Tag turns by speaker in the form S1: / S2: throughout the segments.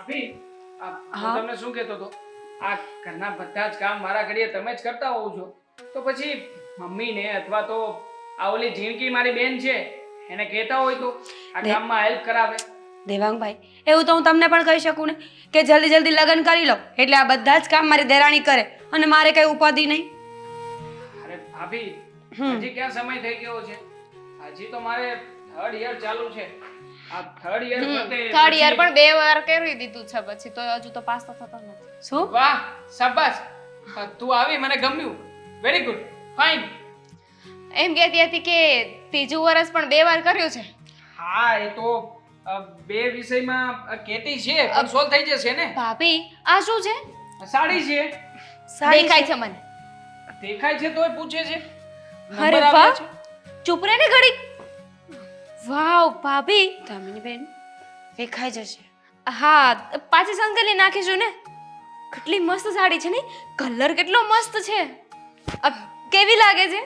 S1: ભાભી
S2: હા.
S1: હું તમને શું કહેતો હતો આ ઘરના બધા જ કામ મારા ઘડીએ તમે જ કરતા હોવ છો તો પછી મમ્મીને અથવા તો આ ઓલી જીણકી મારી બેન છે એને કહેતા હોય તો આ
S2: દે-
S1: કામમાં હેલ્પ કરાવે.
S2: દેવાંગભાઈ, એવું તો હું તમને પણ કહી શકું ને કે જલ્દી જલ્દી લગ્ન કરી લો એટલે આ બધા જ કામ મારી દેરાણી કરે અને મારે કઈ ઉપાધિ નહીં.
S1: અરે ભાભી
S2: હમ.
S1: હજી ક્યાં સમય થઈ ગયો છે? હજી તો મારે 3rd યર ચાલુ છે. આ 3rd યર પતે
S3: થર્ડ યર
S1: પછી-
S3: પણ 2 વાર કરી દીધું છે પછી તો હજુ તો પાસ તો થતો નથી.
S2: શું?
S1: વાહ શાબાશ તું આવી મને ગમ્યું. Very good fine.
S3: એમ કહેતી હતી કે ત્રીજું વર્ષ પણ 2 વાર કર્યું છે.
S1: હા એ તો બે વિષયમાં કહેતી છે પણ સોલ્વ થઈ જશે ને.
S3: ભાભી આ શું છે?
S1: સાડી છે
S2: સાડી
S3: દેખાય
S2: છે.
S3: છે મને.
S1: દેખાય છે તોય પૂછે છે.
S3: અરે
S1: નંબર
S3: વાહ.
S1: આવ્યા છે.
S3: ચૂપ રહે ને ઘડીક. વાવ ભાભી.
S2: દામિનીબેન, દેખાઈ જશે.
S3: હા પાછી સંકેલી નાખીશું ને. કેટલી મસ્ત સાડી છે ને. કલર કેટલો મસ્ત છે. કેવી લાગે છે?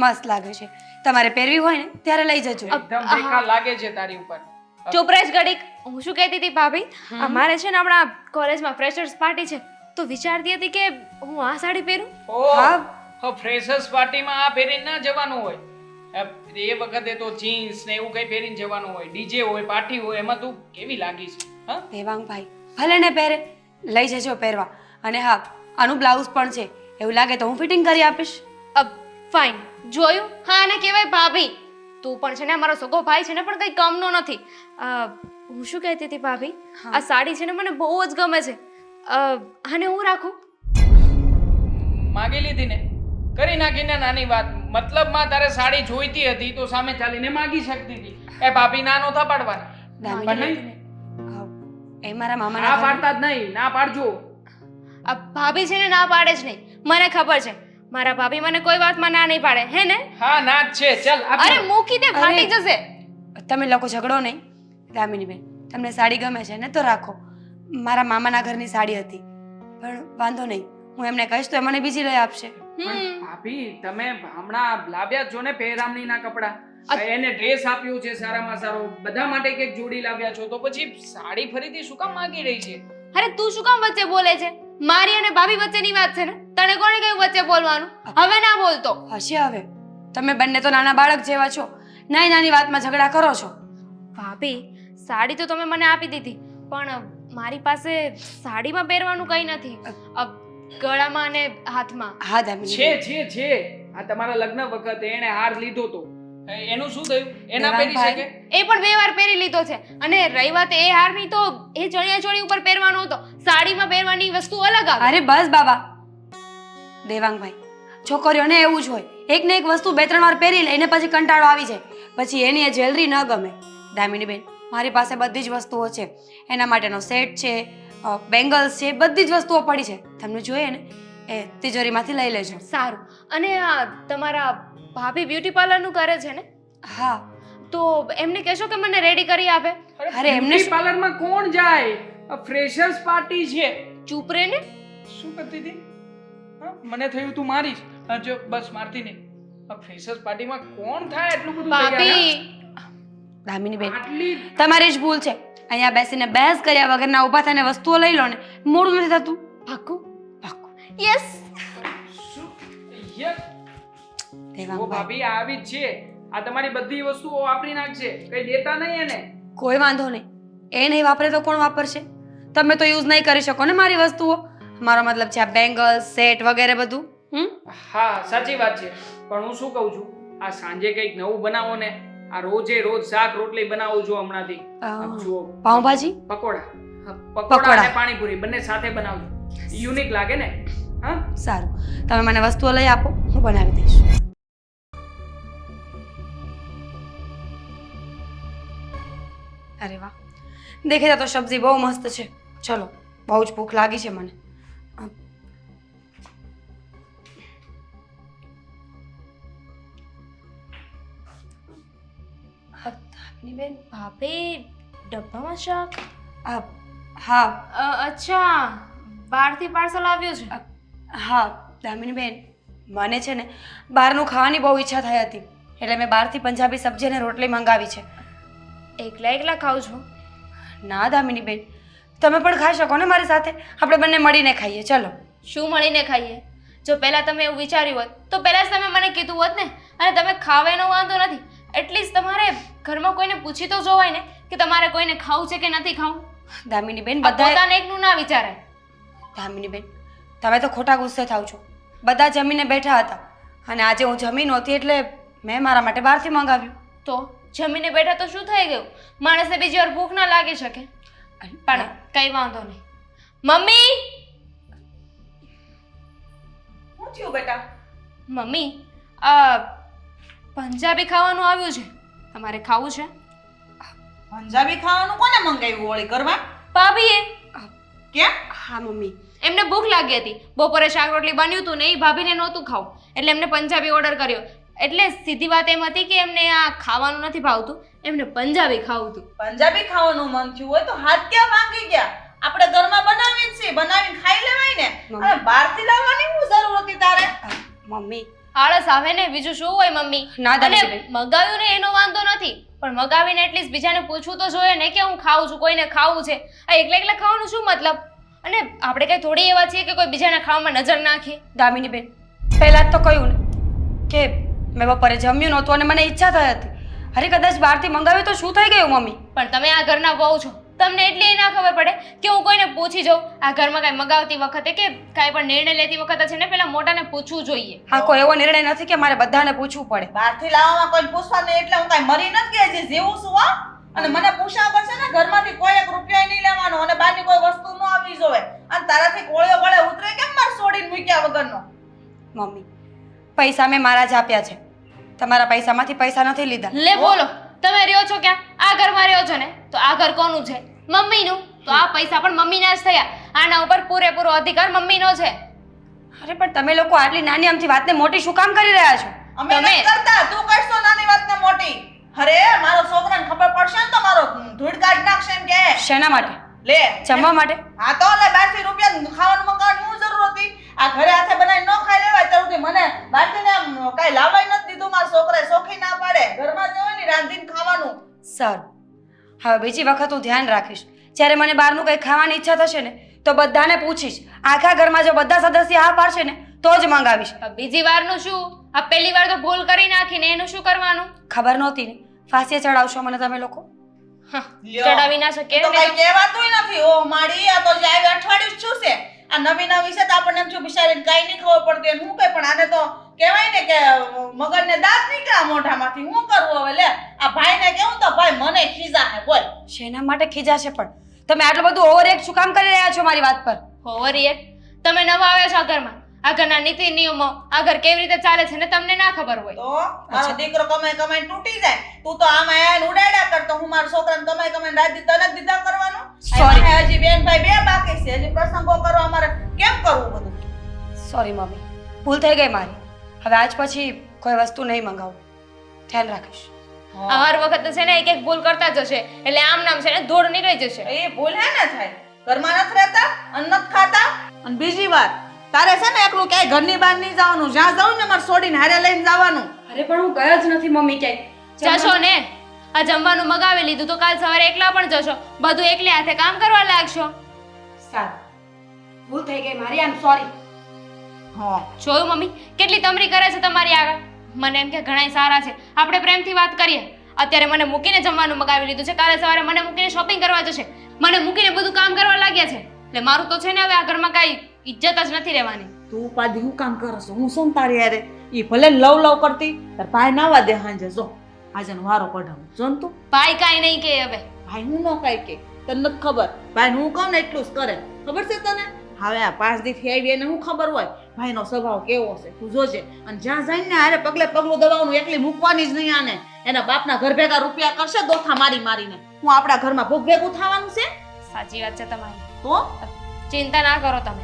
S2: મસ્ત લાગે છે. તમારે પહેરવી હોય ને ત્યારે લઈ જજો.
S1: એકદમ બેકાર લાગે છે તારી ઉપર.
S3: ચૂપ રહે ઘડીક. હું શું કહેતી હતી ભાભી, અમારે છે ને હમણાં કોલેજમાં ફ્રેશર્સ પાર્ટી છે તો વિચારતી હતી કે હું આ સાડી પહેરું.
S1: ઓહ ફ્રેશર્સ પાર્ટીમાં આ પહેરીને ના જવાનું હોય. એ વખતે તો જીન્સ ને એવું કઈ પહેરીને જવાનું હોય. ડીજે હોય પાર્ટી હોય એમાં તું કેવી લાગીશ? હા
S2: દેવાંગભાઈ, ભલે ને પહેરે, લઈ જજો પહેરવા. અને હા, આનું બ્લાઉઝ પણ છે, એવું લાગે તો હું ફિટિંગ કરી આપીશ.
S3: ફાઇન. જોયું? હા અને કહેવાય ભાભી. તું પણ છે ને મારો સગો ભાઈ છે ને પણ કઈ કમનો નથી. હું શું કહેતી હતી ભાભી,
S2: હા.
S3: આ સાડી છે ને મને બહુ જ ગમે છે. આને હું રાખું?
S1: માગી લીધી ને કરી નાખીને નાની વાત. મતલબમાં તારે સાડી જોઈતી હતી તો સામે ચાલીને માગી શકતી હતી. એ ભાભી ના નહોતા પાડવાના. પણ
S2: દામિની,
S1: નહીં,
S2: એ મારા
S1: ના
S2: મામાના ઘર-
S1: પાડતા જ નહીં. ના પાડજો.
S3: આ ભાભી છે ને ના પાડે જ નહીં. મને ખબર છે મારા ભાભી મને કોઈ વાતમાં ના નહીં પાડે હે ને.
S1: હા ના જ છે. ચાલ
S3: અરે
S1: આપી દો.
S3: મૂકી દે, ફાટી જશે.
S2: તમે લોકો ઝઘડો નહીં. દામિનીબેન, તમને સાડી ગમે છે ને તો રાખો. મારા મામાના ઘરની સાડી હતી, પણ વાંધો નહીં, હું એમને કહીશ તો એ મને બીજી લઈ આપશે.
S1: પણ ભાભી તમે હમણાં લાવ્યા જ છો ને પહેરામણીના કપડાં. એને ડ્રેસ આપ્યો છે સારામાં સારો. બધા માટે કંઈક જોડી લાવ્યા છો તો પછી સાડી ફરીથી શું કામ માંગી રહી છે?
S3: અરે તું શું કામ વચ્ચે બોલે છે? મારી અને ભાભી વચ્ચેની વાત છે ને. તને કોણે કહ્યું વચ્ચે બોલવાનું? હવે ના બોલતો.
S2: હશે હવે. તમે બંને તો નાના બાળક જેવા છો, નાની નાની વાતમાં ઝઘડા કરો છો.
S3: ભાભી સાડી તો તમે મને આપી દીધી પણ મારી પાસે સાડીમાં પહેરવાનું કંઈ નથી. ગળામાં અને હાથમાં.
S2: હા દામિની,
S1: છે. આ તમારા લગ્ન વખતે એને હાર લીધો તો એનું શું થયું? એના પહેરી
S2: દેવાંગભાઈ,
S1: શકે?
S3: એ પણ 2 વાર પહેરી લીધો છે. અને રહી વાત એ હારની તો એ ચણિયા ચોળી ઉપર પહેરવાનો હતો. સાડીમાં પહેરવાની વસ્તુ અલગ આવે.
S2: અરે બસ બાબા. દેવાંગભાઈ, છોકરીઓને એવું જ હોય, એક ને એક વસ્તુ 2-3 વાર પહેરી લઈને પછી કંટાળો આવી જાય, પછી એની એ જ્વેલરી ન ગમે. દામિનીબેન, મારી પાસે બધી જ વસ્તુઓ છે. એના માટેનો સેટ છે, બેંગલ્સ છે, બધી જ વસ્તુઓ પડી છે. તમને જોઈએ ને એ તિજોરીમાંથી લઈ લેજો.
S3: સારું. અને આ તમારા ભાભી બ્યુટી પાર્લરનું કરે છે ને
S2: હા.
S3: તો એમને કહેશો કે મને રેડી કરી આપે.
S2: અરે એમને
S1: બ્યુટી પાર્લરમાં કોણ જાય? ફ્રેશર્સ પાર્ટી છે.
S3: ચૂપ રહે ને.
S1: શું કરતી હતી? હા, મને થયું તું મારીશ. હા, જો બસ મારતી નહીં. ફ્રેશર્સ પાર્ટીમાં કોણ થાય એટલું બધું તૈયાર?
S3: ભાભી
S2: દામિનીબેન,
S1: આટલી
S2: તમારી જ ભૂલ છે. અહીંયા બેસીને બહેસ કર્યા વગરના ઊભા થઈને વસ્તુઓ લઈ લો ને, મોડું નથી થતું.
S3: પાક્કું.
S2: પાક્કું.
S3: યસ.
S1: શું યસ? ઓ
S2: દેવાંગભાઈ,
S1: ભાભી આવી જ છે. આ તમારી બધી વસ્તુઓ વાપરી નાખશે. કઈ દેતા નહીં એને.
S2: કોઈ વાંધો નહીં. એ નહીં વાપરે તો કોણ વાપરશે? તમે તો યુઝ નહીં કરી શકો ને મારી વસ્તુઓ. મારો મતલબ છે આ બેંગલ્સ, સેટ વગેરે બધું.
S1: હા સાચી વાત છે. પણ હું શું કહું છું, આ સાંજે કંઈક નવું બનાવો ને. આ રોજે રોજ શાક રોટલી બનાવું છું હમણાંથી. જુઓ
S2: પાઉંભાજી?
S1: પકોડા.
S2: પકોડા.
S1: પકોડા અને પાણીપુરી બંને સાથે બનાવજો. યુનિક લાગે ને. હા
S2: સારું, તમે મને વસ્તુઓ લઈ આપો, હું બનાવી દઈશ. અરે વાહ, દેખેતા તો સબ્જી બહુ મસ્ત છે. ચલો, બહુ જ ભૂખ લાગી છે મને. બેન,
S3: ભાભી ડબ્બામાં શાક.
S2: હા
S3: અચ્છા બહારથી પાર્સલ આવ્યું છે.
S2: હા દામિની બેન, મને છે ને બહારનું ખાવાની બહુ ઈચ્છા થઈ હતી, એટલે મેં બહારથી પંજાબી સબ્જી અને રોટલી મંગાવી છે.
S3: એકલા એકલા ખાવ છો?
S2: ના દામિની બેન, તમે પણ ખાઈ શકો ને મારી સાથે, આપણે બંને મળીને ખાઈએ. ચલો.
S3: શું મળીને ખાઈએ? જો પહેલા તમે એવું વિચાર્યું હોત તો પહેલા જ તમે મને કીધું હોત ને. અને તમે ખાવાનો વાંધો નથી, એટલીસ્ટ તમારે ઘરમાં કોઈને પૂછી તો જોવાય ને કે તમારે કોઈને ખાવું છે કે નથી ખાવું.
S2: દામિની બેન,
S3: આ
S2: બધા
S3: પોતાને એકનું ના વિચારાય.
S2: દામિની બેન, તમે તો ખોટા ગુસ્સે થાવ છો. બધા જમીને બેઠા હતા અને આજે હું જમી નહોતી એટલે મેં મારા માટે બહારથી મંગાવ્યું.
S3: તો જમીને બેઠા તો શું થઈ ગયું? માણસને બીજી વાર ભૂખ ના લાગી શકે. પણ કઈ વાંધો નહીં. મમ્મી!
S4: શું થયું બેટા?
S3: મમ્મી, આ પંજાબી ખાવાનું આવ્યું છે, તમારે ખાવું છે?
S4: પંજાબી ખાવાનું કોને મંગાવ્યું હોળી ઘરમાં?
S3: ભાભીએ.
S4: કેમ?
S2: હા મમ્મી,
S3: એમને ભૂખ લાગી હતી, બપોરે શાક રોટલી બન્યું હતું ને એ ભાભીને નહોતું ખાવું એટલે એમને પંજાબી ઓર્ડર કર્યો. એટલે સીધી વાત એમ હતી કે એમને આ ખાવાનું નથી ભાવતું, એમને પંજાબી ખાવું હતું.
S4: પંજાબી ખાવાનું મન થયું હોય તો હાથ ક્યાં ભાંગી ગયા? આપણે ઘરમાં બનાવીએ જ છીએ, બનાવીને ખાઈ લેવાય ને. અને બહારથી લાવવાની શું જરૂર હતી તારે?
S2: મમ્મી
S3: આળસ આવે ને, બીજું શું હોય મમ્મી.
S2: ના
S3: અને
S2: દામિની બેન,
S3: મગાવ્યું ને એનો વાંધો નથી, પણ મગાવીને એટલીસ્ટ બીજાને પૂછવું તો જોઈએ ને કે હું ખાઉં છું, કોઈને ખાવું છે. આ એકલા એકલા ખાવાનું શું મતલબ? અને આપણે કઈ થોડી એવા છીએ કે કોઈ બીજાના ખાવામાં નજર નાખીએ.
S2: દામિની બેન, પહેલાં જ તો કહ્યું ને કે મેં બપોરે જમ્યું નહોતું અને મને ઈચ્છા થઈ હતી. અરે કદાચ બહારથી મંગાવ્યું તો શું થઈ ગયું મમ્મી?
S3: પણ તમે આ ઘરના વહુ છો, તમને એટલી ના ખબર પડે કે હું કોઈને પૂછી જાઉં. આ ઘરમાં કાંઈ મગાવતી વખતે કે કાંઈ પણ નિર્ણય લેતી વખતે છે ને પેલા મોટાને પૂછવું જોઈએ.
S2: હા, કોઈ એવો નિર્ણય નથી કે મારે બધાને પૂછવું પડે.
S4: બહારથી લાવવામાં કોઈ પૂછવા નહીં એટલે હું કાંઈ મરી નથી ગયા, જે જેવું છું હો. અને મને પૂછ્યા કરશે ને ઘરમાંથી કોઈ એક રૂપિયા નહીં લેવાનો અને બહારની કોઈ વસ્તુ ન આવવી જોઈએ. અને તારાથી કોળિયો ગળે ઉતરે કેમ માર છોડીને મૂક્યા વગરનો?
S2: મમ્મી, પૈસા મેં મારા જ આપ્યા છે, તમારા પૈસામાંથી પૈસા નથી લીધા.
S3: લે બોલો, તમે રહ્યો છો ક્યાં? આ ઘરમાં રહ્યો છો ને, તો આ ઘર કોનું છે? મમ્મીનું. તો આ પૈસા પણ મમ્મીના જ થયા. આના ઉપર પૂરેપૂરો અધિકાર મમ્મીનો છે.
S2: અરે પણ તમે લોકો આટલી નાની આમથી વાતને મોટી શું કામ કરી રહ્યા છો?
S4: અમે
S3: તમે-
S4: નથી કરતા, તું કરશો નાની વાતને મોટી. અરે મારો છોકરાને ખબર પડશે ને તો મારો ધૂળ કાઢી નાખશે એમ કે.
S2: શેના માટે?
S4: લે
S2: જમવા માટે?
S4: હા તો લે, બહારથી રૂપિયા ખાવાનું મંગાવવાની શું જરૂર હતી? આ ઘરે હાથે બનાવીને ન ખાઈ લેવાય તો મને બહારથી ને કાંઈ લાવાય નથી દીધું. મારા છોકરાએ શોખી ના પાડે, ઘરમાં જ હોય ને રાંધીને ખાવાનું.
S2: સારું, હવે બીજી વખત હું ધ્યાન રાખીશ. જ્યારે મને બહારનું કંઈ ખાવાની ઈચ્છા થશે ને તો બધાને પૂછીશ. આખા ઘરમાં જો બધા સદસ્ય હા પાડશે ને તો જ મંગાવીશ.
S3: બીજી વારનું શું? આ પહેલી વાર તો ભૂલ કરી નાખીને એનું શું કરવાનું?
S2: ખબર નહોતી ને, ફાંસીએ ચડાવશો મને તમે લોકો.
S3: હા,
S4: લ્યો.
S3: ચડાવી ના શકે
S4: તો કઈ કહેવાતુંય નથી. ઓ માડી, આ તો જે આવી અઠવાડિયું જ શું છે? આ નવી નવી છે તો આપણને એમ થયું બિચારીને કાંઈ નહીં ખબર પડતી અને હું કઈ, પણ આને તો કહેવાય ને કે મગજને દાંત નીકળ્યા મોઢામાંથી. હું કરવું હવે? લે આ ભાઈને કેવું તો ભાઈ મને ખીજા હે. બોલ.
S2: શેના માટે ખીજાશે? પણ તમે આટલું બધું ઓવર એક્ટ શું કામ કરી રહ્યા છો મારી વાત પર?
S3: ઓવરિએટ? તમે નવા આવ્યા છો આ ઘરમાં, આ ઘરના નીતિ નિયમો, આ ઘર કેવી રીતે ચાલે છે ને તમને ના ખબર હોય.
S4: તો મારો દીકરો કમાઈ કમાઈ તૂટી જાય, તું તો આમ આયા ઉડાડ્યા કરતો. હું મારા છોકરાને કમાઈ કમાઈને રાજી તને જ દીધા કરવાનું.
S2: Sorry.
S4: અહીંયા હજી બેન ભાઈ બે બાકી છે, હજી પ્રસંગો કરવા અમારે કેમ કરવું બધું?
S2: સોરી મમ્મી, ભૂલ થઈ ગઈ મારી. હવે આજ પછી કોઈ વસ્તુ નહીં મંગાવું, ધ્યાન રાખીશ.
S3: આ હર વખત છે ને એક એક ભૂલ કરતા જશે એટલે આમ નામ છે ને ધૂળ નીકળી જશે.
S4: એ ભૂલ હે ને થાય, ઘરમાં નથી રહેતા અને નથી ખાતા. અને બીજી વાત, તારે છે ને એકલું ક્યાંય ઘરની બહાર નહીં જવાનું. જ્યાં જાઉં ને મારે છોડીને હારે લઈને જવાનું.
S2: અરે પણ હું ગયો જ નથી મમ્મી ક્યાંય.
S3: જશો ને, આ જમવાનું મગાવી લીધું તો કાલ સવારે એકલા પણ જશો, બધું એકલે હાથે કામ કરવા લાગશો.
S2: સારું, ભૂલ થઈ ગઈ મારી, આઈ એમ સોરી.
S4: હા
S3: જોયું મમ્મી કેટલી તમરી કરે છે તમારી આગળ? મને એમ કે ઘણાય સારા છે, આપણે પ્રેમથી વાત કરીએ. અત્યારે મને મૂકીને જમવાનું મગાવી લીધું છે, કાલે સવારે મને મૂકીને શોપિંગ કરવા જશે, મને મૂકીને બધું કામ કરવા લાગ્યા છે. એટલે મારું તો છે ને હવે આ ઘરમાં કાંઈ ઇજ્જત જ નથી રહેવાની.
S4: તું ઉપાધિ હું કામ કરસ? હું શું તારી યારે? ઈ ભલે લવ લવ કરતી, તાર ભાઈ નાવા દે હાંજે. જો આજે વારો કઢાવું જો ને તું.
S3: ભાઈ કાંઈ નહીં કે હવે.
S4: ભાઈ હું ન કાંઈ કે તને નથી ખબર. ભાઈ હું કહું ને એટલું જ કરે, ખબર છે તને? હવે આ 5 દીથી આવી એને હું ખબર હોય ભાઈનો સ્વભાવ કેવો છે, તું જોજે. અને જ્યાં જઈને ને હારે પગલે પગલું દબાવવાનું, એકલી મૂકવાની જ નહીં આને. એના બાપના ઘર ભેગા રૂપિયા કરશે દોથા મારી મારીને. હું આપણા ઘરમાં ભોગ ભેગું થવાનું છે?
S3: સાચી વાત છે તમારી,
S4: તો
S3: ચિંતા ના કરો તમે.